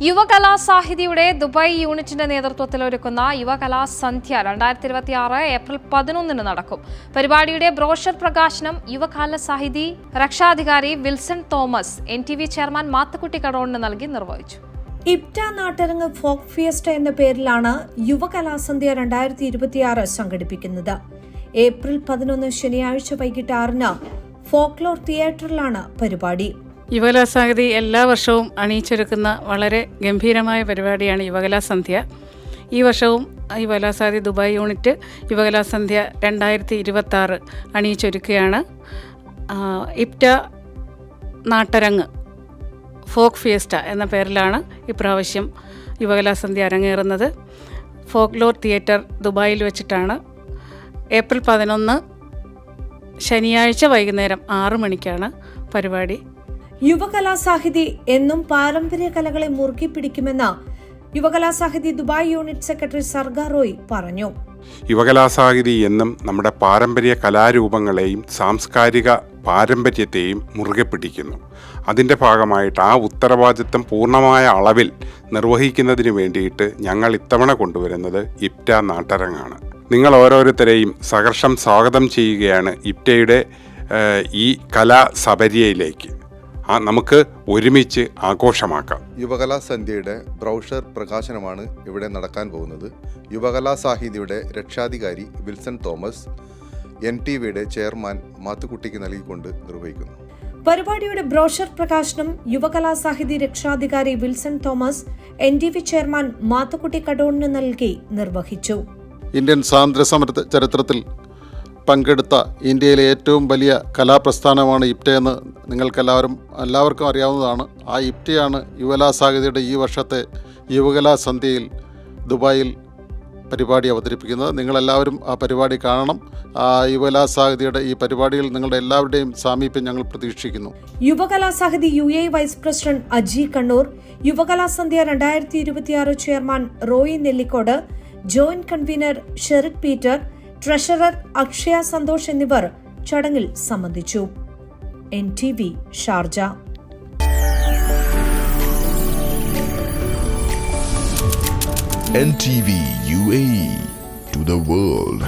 യുവകലാസാഹിതിയുടെ Dubai യൂണിറ്റിന്റെ നേതൃത്വത്തിൽ ഒരുക്കുന്ന യുവകലാസന്ധ്യ 2026 ഏപ്രിൽ 11 നടക്കും. പരിപാടിയുടെ ബ്രോഷർ പ്രകാശനം യുവകലാസാഹിതി രക്ഷാധികാരി വിൽസൺ തോമസ് NTV ചെയർമാൻ മാത്തുക്കുട്ടി കടോണിന് നൽകി നിർവഹിച്ചു. ഇപ്റ്റ നാട്ടരങ്ങ് ഫോക്ക് ഫിയസ്റ്റ എന്ന പേരിലാണ് യുവകലാസന്ധ്യ 2026 സംഘടിപ്പിക്കുന്നത്. ഏപ്രിൽ 11 ശനിയാഴ്ച വൈകിട്ട് 6 ഫോക്ലോർ തിയേറ്ററിലാണ് പരിപാടി. യുവകലാസാഹിതി എല്ലാ വർഷവും അണിയിച്ചൊരുക്കുന്ന വളരെ ഗംഭീരമായ പരിപാടിയാണ് യുവകലാസന്ധ്യ. ഈ വർഷവും യുവകലാസാഹിതി ദുബായ് യൂണിറ്റ് യുവകലാസന്ധ്യ 2026 അണിയിച്ചൊരുക്കുകയാണ്. ഇപ്റ്റ നാട്ടരങ്ങ് ഫോക്ക് ഫിയസ്റ്റ എന്ന പേരിലാണ് ഇപ്രാവശ്യം യുവകലാസന്ധ്യ അരങ്ങേറുന്നത്. ഫോക്ലോർ തിയേറ്റർ ദുബായിൽ വെച്ചിട്ടാണ്. ഏപ്രിൽ 11 ശനിയാഴ്ച വൈകുന്നേരം 6 മണിക്കാണ് പരിപാടി. യുവകലാസാഹിതി എന്നും പാരമ്പര്യ കലകളെ മുറുകി പിടിക്കുമെന്ന് Yuvakalasahithi Dubai unit secretary Sargar Roy പറഞ്ഞു. യുവകലാസാഹിതി എന്നും നമ്മുടെ പാരമ്പര്യ കലാരൂപങ്ങളെയും സാംസ്കാരിക പാരമ്പര്യത്തെയും മുറുകെ പിടിക്കുന്നു. അതിൻ്റെ ഭാഗമായിട്ട് ആ ഉത്തരവാദിത്വം പൂർണ്ണമായ അളവിൽ നിർവഹിക്കുന്നതിന് വേണ്ടിയിട്ട് ഞങ്ങൾ ഇത്തവണ കൊണ്ടുവരുന്നത് ഇപ്റ്റ നാട്ടരങ്ങാണ്. നിങ്ങൾ ഓരോരുത്തരെയും സഹർഷം സ്വാഗതം ചെയ്യുകയാണ് ഇപ്റ്റയുടെ ഈ കലാസബരിയയിലേക്ക്. നമുക്ക് ഒരുമിച്ച് ആഘോഷമാക്കാം. യുവകലാസന്ധ്യയുടെ ബ്രൗഷർ പ്രകാശനമാണ് ഇവിടെ നടക്കാൻ പോകുന്നത്. യുവകലാസാഹിതിയുടെ രക്ഷാധികാരി വിൽസൺ തോമസ് NTVയുടെ ചെയർമാൻ മാത്തുക്കുട്ടിക്ക് നൽകിക്കൊണ്ട് നിർവഹിക്കുന്നു. പരിപാടിയുടെ ബ്രോഷർ പ്രകാശനം യുവകലാസാഹിതി രക്ഷാധികാരി വിൽസൺ തോമസ് NTV ചെയർമാൻ മാത്തുക്കുട്ടി കടോണിന് നൽകി നിർവഹിച്ചു. ഇന്ത്യൻ സ്വാതന്ത്ര്യ സമര ചരിത്രത്തിൽ പങ്കെടുത്ത ഇന്ത്യയിലെ ഏറ്റവും വലിയ കലാപ്രസ്ഥാനമാണ് ഇപ്റ്റ എന്ന് എല്ലാവർക്കും അറിയാവുന്നതാണ്. ആ ഇപ്റ്റയാണ് യുവകലാസാഹിതിയുടെ ഈ വർഷത്തെ യുവകലാസന്ധ്യയിൽ ദുബായിൽ പരിപാടി അവതരിപ്പിക്കുന്നത്. നിങ്ങളെല്ലാവരും ആ പരിപാടി കാണണം. ആ യുവകലാസാഹിതിയുടെ ഈ പരിപാടിയിൽ നിങ്ങളുടെ എല്ലാവരുടെയും സാമീപ്യം ഞങ്ങൾ പ്രതീക്ഷിക്കുന്നു. Yuvakalasahithi UAE vice president Aji Kannur, Yuvakalasandhya 2026 chairman Roy Nellikode, joint convener Sherit Peter, treasurer Akshaya Santhosh എന്നിവർ ചടങ്ങിൽ സംബന്ധിച്ചു. NTV Sharjah. NTV UAE to the world.